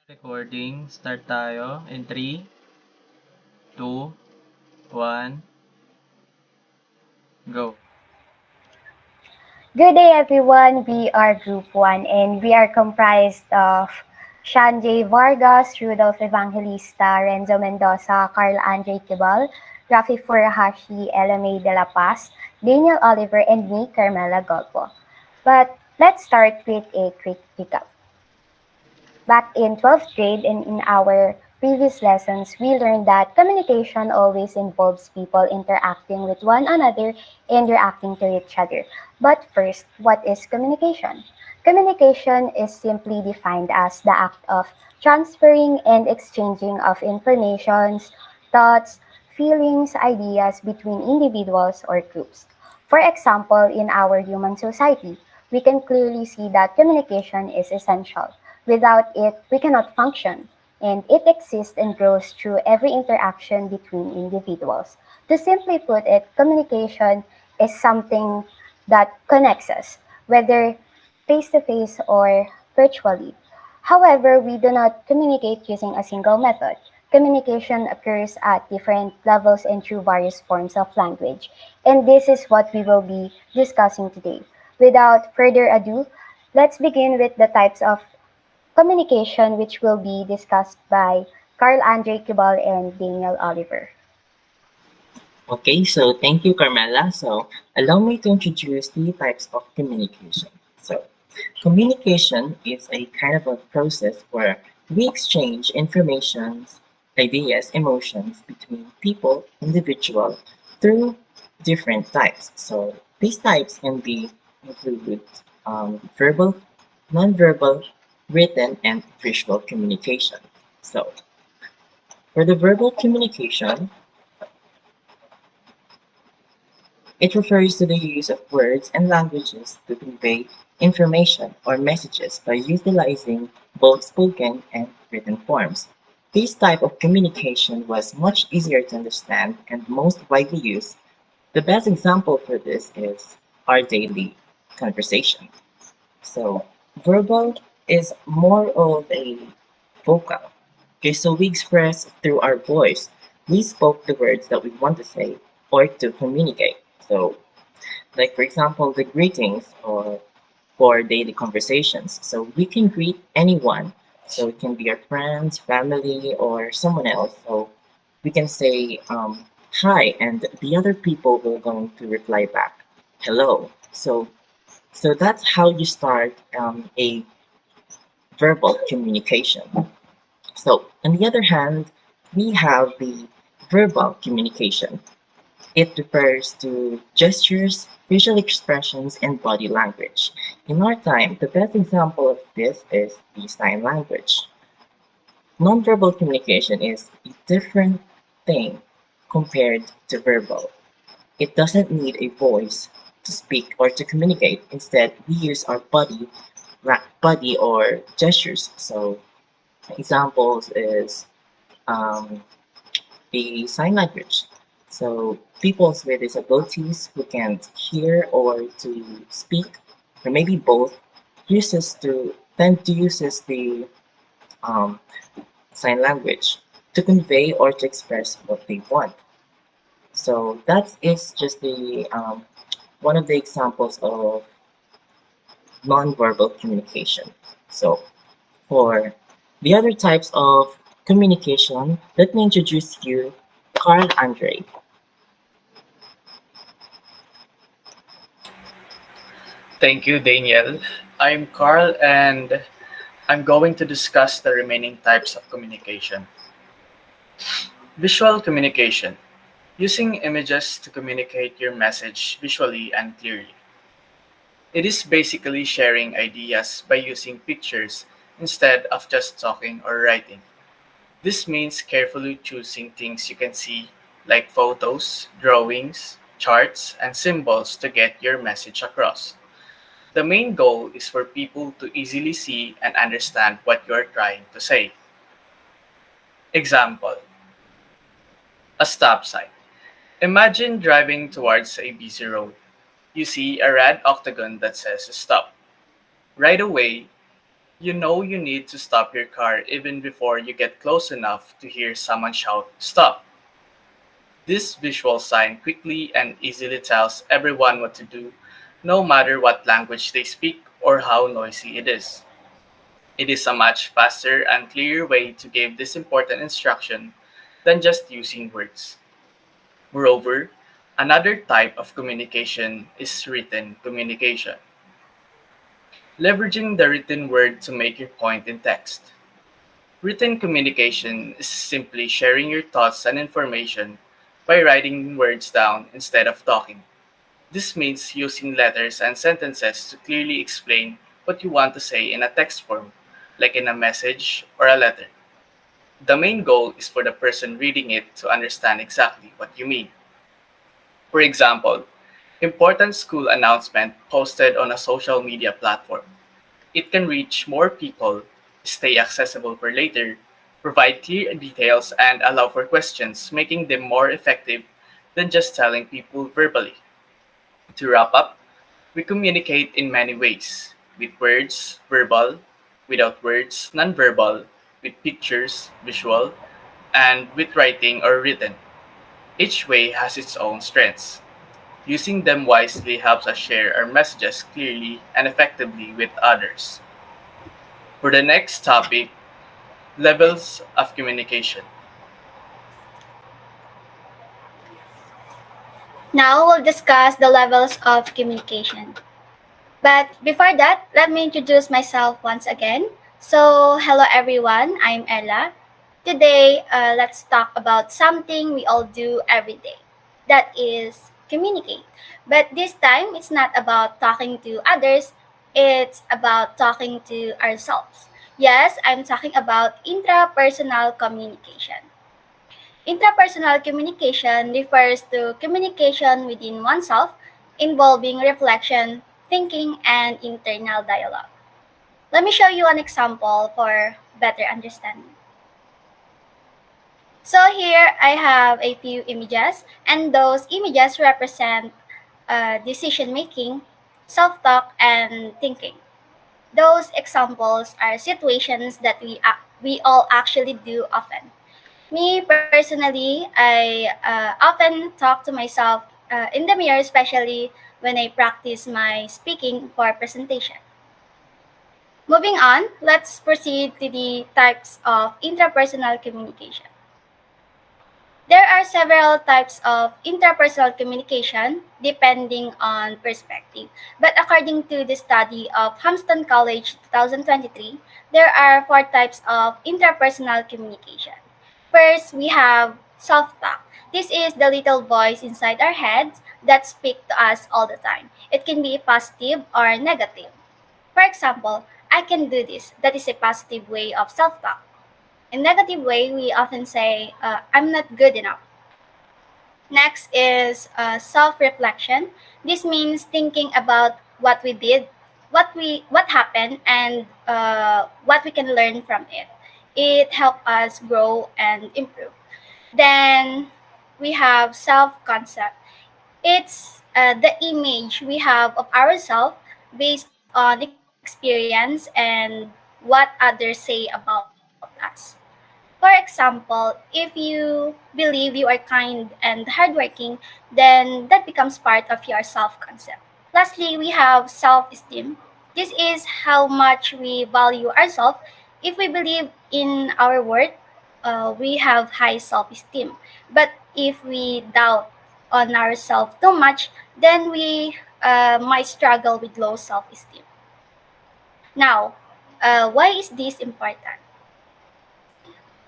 Recording, start tayo in 3, 2, 1, go. Good day, everyone. We are Group 1 and we are comprised of Shanjay Vargas, Rudolph Evangelista, Renzo Mendoza, Carl Andre Tibal, Rafi Furuhashi, LMA De La Paz, Daniel Oliver, and me, Carmela Golpo. But let's start with a quick recap. Back in 12th grade and in our previous lessons, we learned that communication always involves people interacting with one another and reacting to each other. But first, what is communication? Communication is simply defined as the act of transferring and exchanging of informations, thoughts, feelings, ideas between individuals or groups. For example, in our human society, we can clearly see that communication is essential. Without it, we cannot function, and it exists and grows through every interaction between individuals. To simply put it, communication is something that connects us, whether face to face or virtually. However, we do not communicate using a single method. Communication occurs at different levels and through various forms of language. And this is what we will be discussing today. Without further ado, let's begin with the types of communication, which will be discussed by Carl Andre Kibal and Daniel Oliver. Okay, so thank you, Carmela. So, allow me to introduce the types of communication. So, communication is a kind of a process where we exchange information, ideas, emotions between people, individual, through different types. So, these types can be included verbal, nonverbal, written, and visual communication. So, for the verbal communication, it refers to the use of words and languages to convey information or messages by utilizing both spoken and written forms. This type of communication was much easier to understand and most widely used. The best example for this is our daily conversation. So, verbal is more of a vocal. Okay, so we express through our voice. We spoke the words that we want to say or to communicate. So, like for example, the greetings or for daily conversations. So we can greet anyone. So it can be our friends, family, or someone else. So we can say hi, and the other people will going to reply back, hello. So that's how you start a verbal communication. So on the other hand, we have the verbal communication. It refers to gestures, facial expressions, and body language. In our time, the best example of this is the sign language. Nonverbal communication is a different thing compared to verbal. It doesn't need a voice to speak or to communicate. Instead, we use our body or gestures. So examples is um, the sign language. So people with disabilities who can't hear or to speak, or maybe both, uses to tend to uses the um, sign language to convey or to express what they want. So that is just the one of the examples of nonverbal communication. So for the other types of communication, let me introduce you Carl Andre. Thank you, Daniel. I'm Carl, and I'm going to discuss the remaining types of communication. Visual communication, using images to communicate your message visually and clearly. It is basically sharing ideas by using pictures instead of just talking or writing. This means carefully choosing things you can see, like photos, drawings, charts, and symbols to get your message across. The main goal is for people to easily see and understand what you're trying to say. Example: a stop sign. Imagine driving towards a busy road. You see a red octagon that says stop. Right away, You know you need to stop your car even before you get close enough to hear someone shout, "Stop!" This visual sign quickly and easily tells everyone what to do, no matter what language they speak or how noisy it is. It is a much faster and clearer way to give this important instruction than just using words. Moreover, another type of communication is written communication, leveraging the written word to make your point in text. Written communication is simply sharing your thoughts and information by writing words down instead of talking. This means using letters and sentences to clearly explain what you want to say in a text form, like in a message or a letter. The main goal is for the person reading it to understand exactly what you mean. For example, important school announcement posted on a social media platform. It can reach more people, stay accessible for later, provide clear details, and allow for questions, making them more effective than just telling people verbally. To wrap up, we communicate in many ways with words, verbal, without words, nonverbal, with pictures, visual, and with writing or written. Each way has its own strengths. Using them wisely helps us share our messages clearly and effectively with others. For the next topic, levels of communication. Now we'll discuss the levels of communication. But before that, let me introduce myself once again. So, hello everyone, I'm Ella. Today, let's talk about something we all do every day, that is, communicate. But this time, it's not about talking to others, it's about talking to ourselves. Yes, I'm talking about intrapersonal communication. Intrapersonal communication refers to communication within oneself involving reflection, thinking, and internal dialogue. Let me show you an example for better understanding. So here I have a few images, and those images represent decision making, self talk, and thinking. Those examples are situations that we all actually do often. Me personally, I often talk to myself in the mirror, especially when I practice my speaking for presentation. Moving on, let's proceed to the types of intrapersonal communication. There are several types of interpersonal communication depending on perspective. But according to the study of Hampton College 2023, there are four types of interpersonal communication. First, we have self-talk. This is the little voice inside our heads that speak to us all the time. It can be positive or negative. For example, I can do this. That is a positive way of self-talk. In negative way, we often say, I'm not good enough. Next is self-reflection. This means thinking about what we did, what happened, and what we can learn from it. It helps us grow and improve. Then we have self-concept. It's the image we have of ourselves based on experience and what others say about us. For example, if you believe you are kind and hardworking, then that becomes part of your self concept. Lastly, we have self esteem. This is how much we value ourselves. If we believe in our worth, we have high self esteem. But if we doubt on ourselves too much, then we might struggle with low self esteem. Now, why is this important?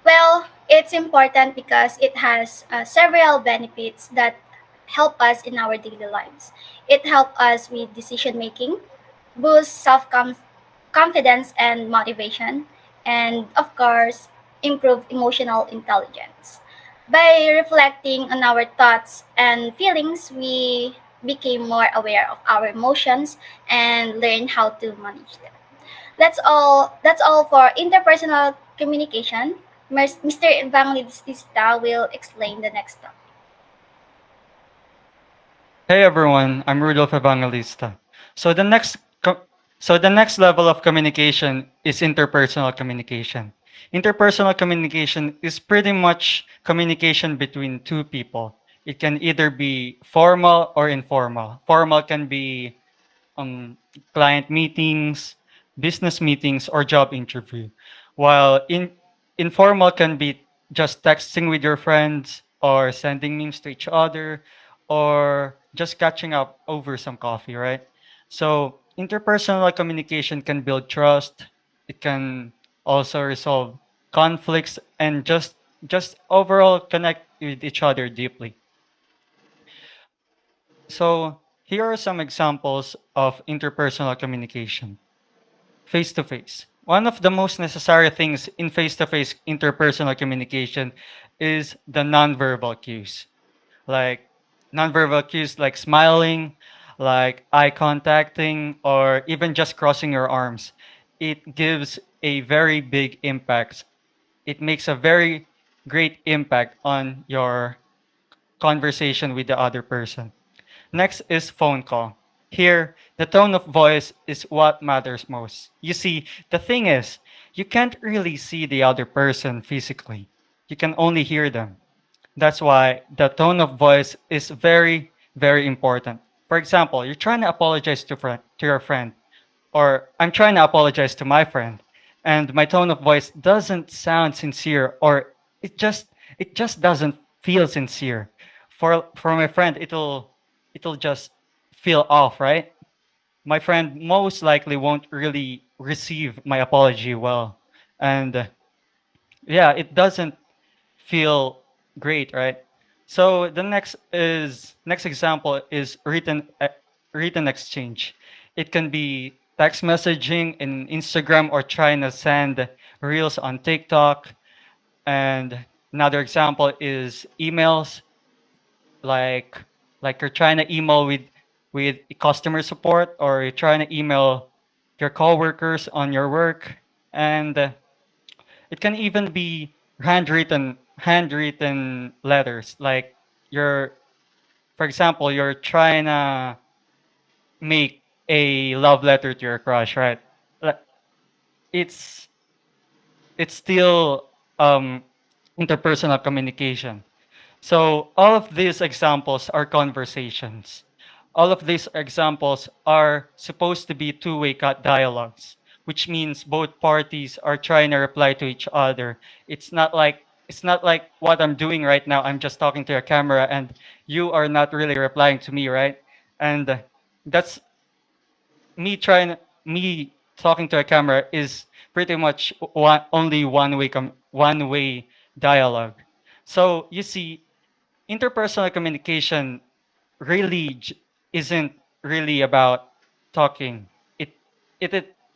Well, it's important because it has several benefits that help us in our daily lives. It helps us with decision making, boosts confidence and motivation, and of course, improve emotional intelligence. By reflecting on our thoughts and feelings, we became more aware of our emotions and learn how to manage them. That's all for interpersonal communication. Mr. Evangelista will explain the next topic. Hey everyone, I'm Rudolph Evangelista. So the next co- So the next level of communication is interpersonal communication. Interpersonal communication is pretty much communication between two people. It can either be formal or informal. Formal can be um, client meetings, business meetings, or job interview. While informal can be just texting with your friends or sending memes to each other or just catching up over some coffee, right? So interpersonal communication can build trust. It can also resolve conflicts and just overall connect with each other deeply. So here are some examples of interpersonal communication. Face to face. One of the most necessary things in face to face interpersonal communication is the nonverbal cues. Like nonverbal cues like smiling, like eye contacting, or even just crossing your arms. It gives a very big impact. It makes a very great impact on your conversation with the other person. Next is phone call. Here, the tone of voice is what matters most. You see, the thing is, you can't really see the other person physically. You can only hear them. That's why the tone of voice is very, very important. For example, you're trying to apologize to your friend, or I'm trying to apologize to my friend, and my tone of voice doesn't sound sincere, or it just it just doesn't feel sincere. For my friend, it'll just feel off, right? My friend most likely won't really receive my apology well, and yeah, it doesn't feel great, right? So the next example is written exchange. It can be text messaging in Instagram or trying to send reels on TikTok. And another example is emails, like you're trying to email with customer support, or you're trying to email your coworkers on your work. And it can even be handwritten letters. Like you're, for example, you're trying to make a love letter to your crush, right? Like, It's it's still interpersonal communication. So all of these examples are conversations. All of these examples are supposed to be two-way dialogues, which means both parties are trying to reply to each other. It's not like what I'm doing right now. I'm just talking to a camera and you are not really replying to me, right? And that's me talking to a camera is pretty much only one way dialogue. So you see, interpersonal communication really isn't really about talking. It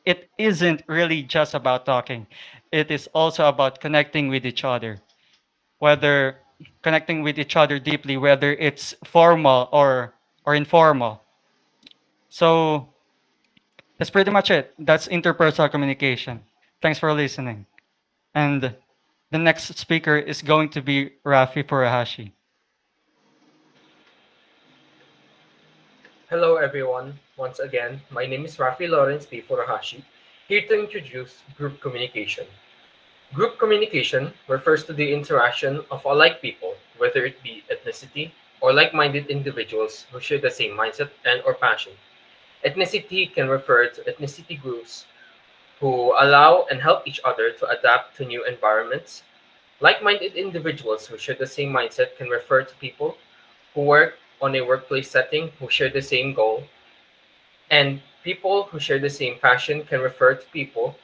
it isn't really just about talking. It is also about connecting with each other. Whether connecting with each other deeply, whether it's formal or informal. So that's pretty much it. That's interpersonal communication. Thanks for listening. And the next speaker is going to be Rafi Furuhashi. Hello everyone. Once again, my name is Rafi Lawrence P. Furuhashi, here to introduce group communication. Group communication refers to the interaction of alike people, whether it be ethnicity or like-minded individuals who share the same mindset and or passion. Ethnicity can refer to ethnicity groups who allow and help each other to adapt to new environments. Like-minded individuals who share the same mindset can refer to people who work on a workplace setting who share the same goal, and people who share the same passion can refer to people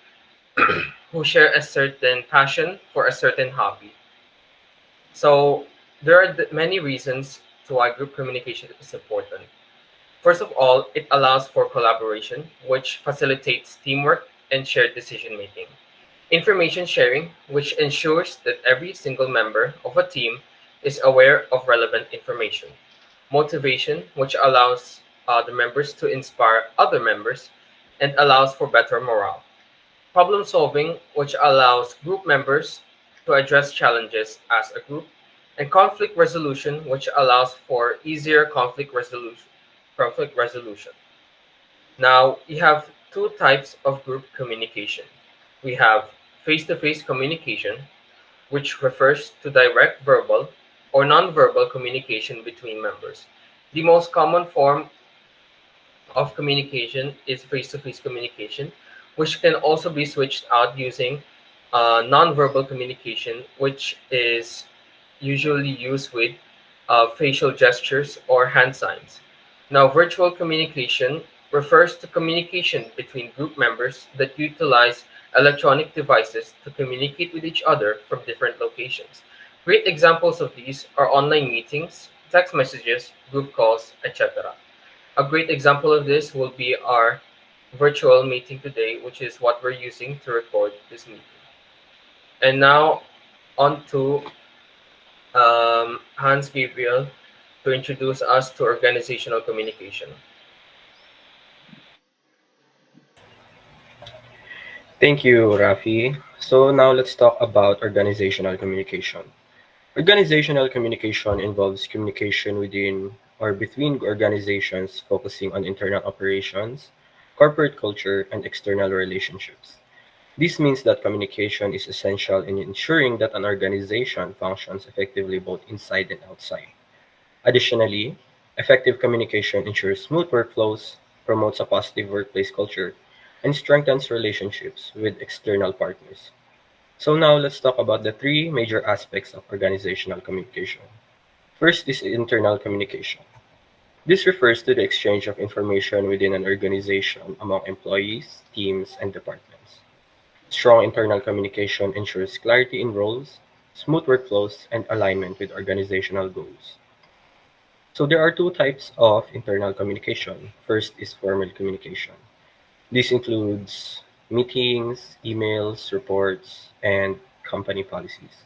who share a certain passion for a certain hobby. So there are many reasons to why group communication is important. First of all, it allows for collaboration, which facilitates teamwork and shared decision making. Information sharing, which ensures that every single member of a team is aware of relevant information. Motivation, which allows the members to inspire other members and allows for better morale. Problem solving, which allows group members to address challenges as a group. And conflict resolution, which allows for easier conflict resolution. Now, you have two types of group communication. We have face to face communication, which refers to direct verbal or nonverbal communication between members. The most common form of communication is face to face communication, which can also be switched out using nonverbal communication, which is usually used with facial gestures or hand signs. Now, virtual communication refers to communication between group members that utilize electronic devices to communicate with each other from different locations. Great examples of these are online meetings, text messages, group calls, etc. A great example of this will be our virtual meeting today, which is what we're using to record this meeting. And now on to Hans Gabriel to introduce us to organizational communication. Thank you, Rafi. So now let's talk about organizational communication. Organizational communication involves communication within or between organizations focusing on internal operations, corporate culture, and external relationships. This means that communication is essential in ensuring that an organization functions effectively both inside and outside. Additionally, effective communication ensures smooth workflows, promotes a positive workplace culture, and strengthens relationships with external partners. So now let's talk about the three major aspects of organizational communication. First is internal communication. This refers to the exchange of information within an organization among employees, teams, and departments. Strong internal communication ensures clarity in roles, smooth workflows, and alignment with organizational goals. So there are two types of internal communication. First is formal communication. This includes meetings, emails, reports, and company policies.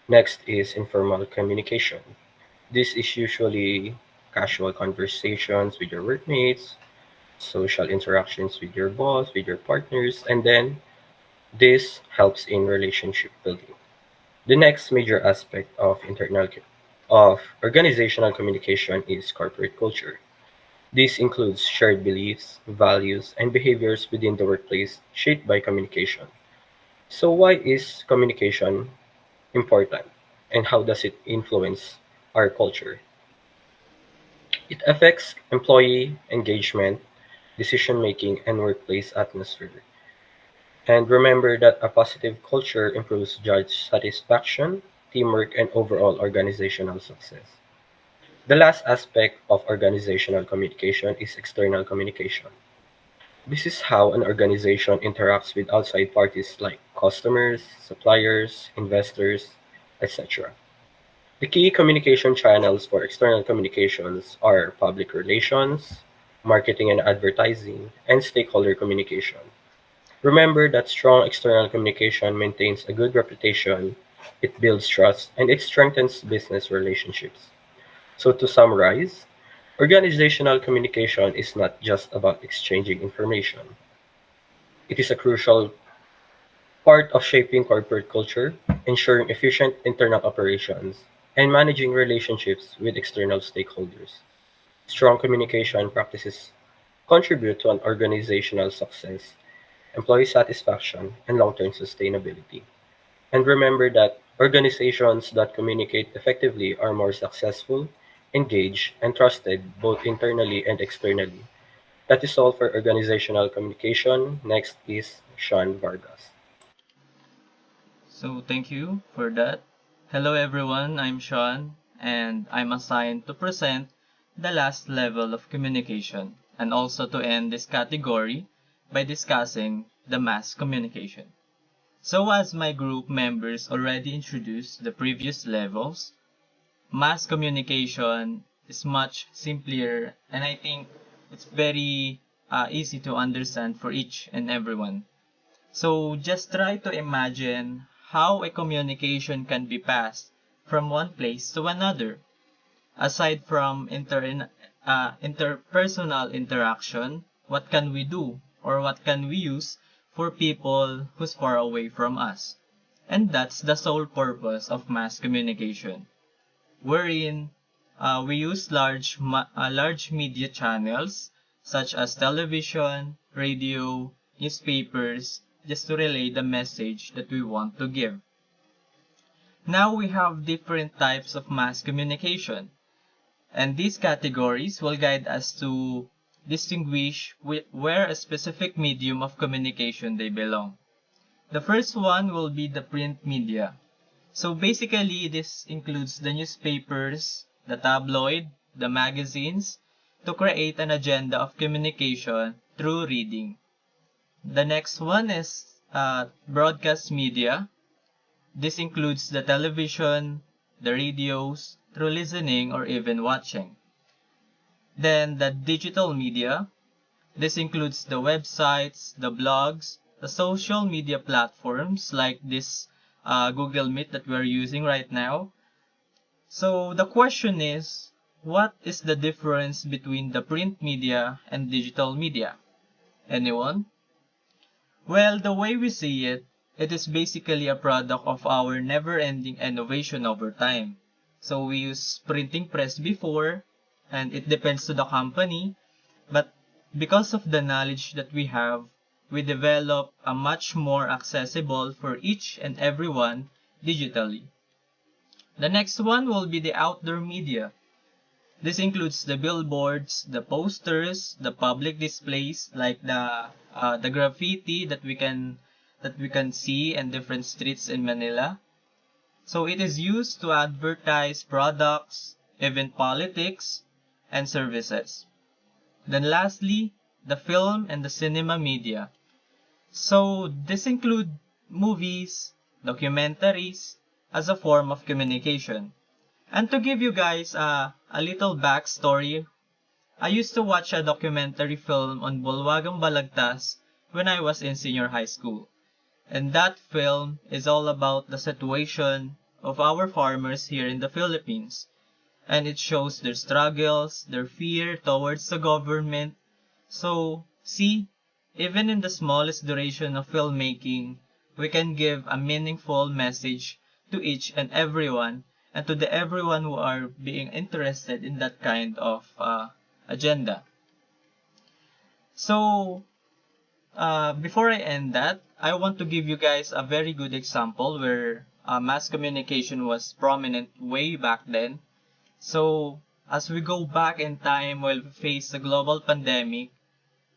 Next is informal communication. This is usually casual conversations with your workmates, social interactions with your boss, with your partners, and then this helps in relationship building. The next major aspect of organizational communication is corporate culture. This includes shared beliefs, values, and behaviors within the workplace shaped by communication. So why is communication important and how does it influence our culture? It affects employee engagement, decision making, and workplace atmosphere. And remember that a positive culture improves job satisfaction, teamwork, and overall organizational success. The last aspect of organizational communication is external communication. This is how an organization interacts with outside parties like customers, suppliers, investors, etc. The key communication channels for external communications are public relations, marketing and advertising, and stakeholder communication. Remember that strong external communication maintains a good reputation, it builds trust, and it strengthens business relationships. So, to summarize, organizational communication is not just about exchanging information. It is a crucial part of shaping corporate culture, ensuring efficient internal operations, and managing relationships with external stakeholders. Strong communication practices contribute to an organizational success, employee satisfaction, and long term sustainability. And remember that organizations that communicate effectively are more successful, engaged, and trusted both internally and externally. That is all for organizational communication. Next is Sean Vargas. So thank you for that. Hello everyone, I'm Sean, and I'm assigned to present the last level of communication and also to end this category by discussing the mass communication. So as my group members already introduced the previous levels, mass communication is much simpler and I think it's very easy to understand for each and everyone. So just try to imagine how a communication can be passed from one place to another. Aside from interpersonal interaction, what can we do or what can we use for people who's far away from us? And that's the sole purpose of mass communication, wherein we use large media channels such as television, radio, newspapers, just to relay the message that we want to give. Now we have different types of mass communication, and these categories will guide us to distinguish where a specific medium of communication they belong. The first one will be the print media. So basically, this includes the newspapers, the tabloid, the magazines, to create an agenda of communication through reading. The next one is broadcast media. This includes the television, the radios, through listening or even watching. Then the digital media. This includes the websites, the blogs, the social media platforms like this Google Meet that we're using right now. So the question is, what is the difference between the print media and digital media? Anyone? Well, the way we see it, it is basically a product of our never-ending innovation over time. So we use printing press before, and it depends to the company, but because of the knowledge that we have, we develop a much more accessible for each and everyone digitally. The next one will be the outdoor media. This includes the billboards, the posters, the public displays like the graffiti that we can see in different streets in Manila. So it is used to advertise products, even politics, and services. Then lastly, the film and the cinema media. So this include movies, documentaries as a form of communication. And to give you guys a little backstory, I used to watch a documentary film on Bulwagang Balagtas when I was in senior high school. And that film is all about the situation of our farmers here in the Philippines. And it shows their struggles, their fear towards the government. So, see, even in the smallest duration of filmmaking, we can give a meaningful message to each and everyone, and to the everyone who are being interested in that kind of agenda. So, before I end that, I want to give you guys a very good example where mass communication was prominent way back then. So, as we go back in time while we face the global pandemic,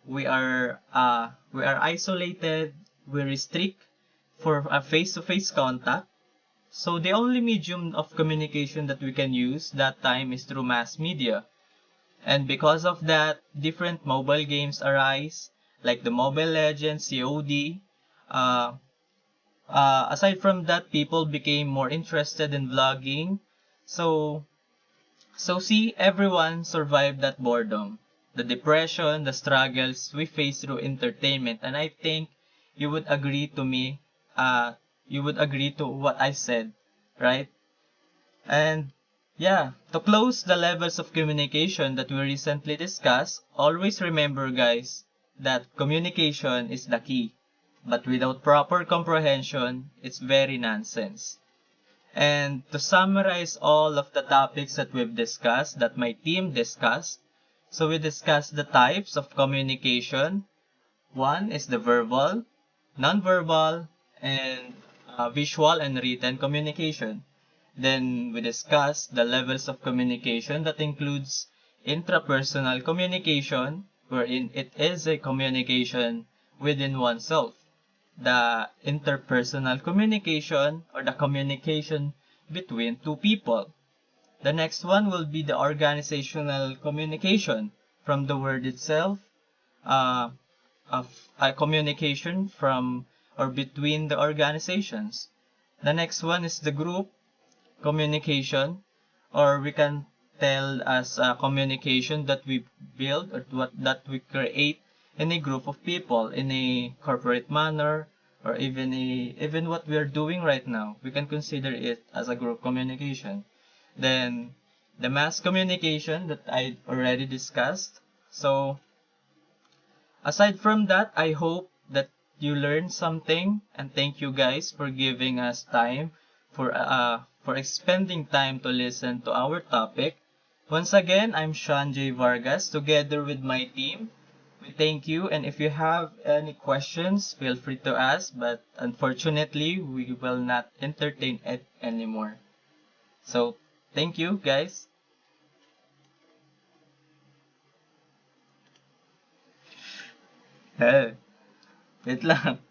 we are isolated, we restrict for a face-to-face contact. So the only medium of communication that we can use that time is through mass media. And because of that, different mobile games arise, like the Mobile Legends, COD. Aside from that, people became more interested in vlogging. So see, everyone survived that boredom, the depression, the struggles we face through entertainment. And I think you would agree to me, you would agree to what I said, right? And yeah, to close the levels of communication that we recently discussed, always remember guys, that communication is the key. But without proper comprehension, it's very nonsense. And to summarize all of the topics that we've discussed, that my team discussed, so we discussed the types of communication. One is the verbal, non-verbal, and visual and written communication. Then we discussed the levels of communication that includes intrapersonal communication, wherein it is a communication within oneself. The interpersonal communication or the communication between two people. The next one will be the organizational communication, from the word itself, of a communication from or between the organizations. The next one is the group communication, or we can tell as a communication that we build or that we create in a group of people in a corporate manner, or even what we are doing right now. We can consider it as a group communication. Then the mass communication that I already discussed. So aside from that, I hope that you learned something, and thank you guys for giving us time for spending time to listen to our topic. Once again, I'm Sean J. Vargas together with my team. We thank you, and if you have any questions, feel free to ask, but unfortunately, we will not entertain it anymore. So, thank you, guys. Hey, wait lang.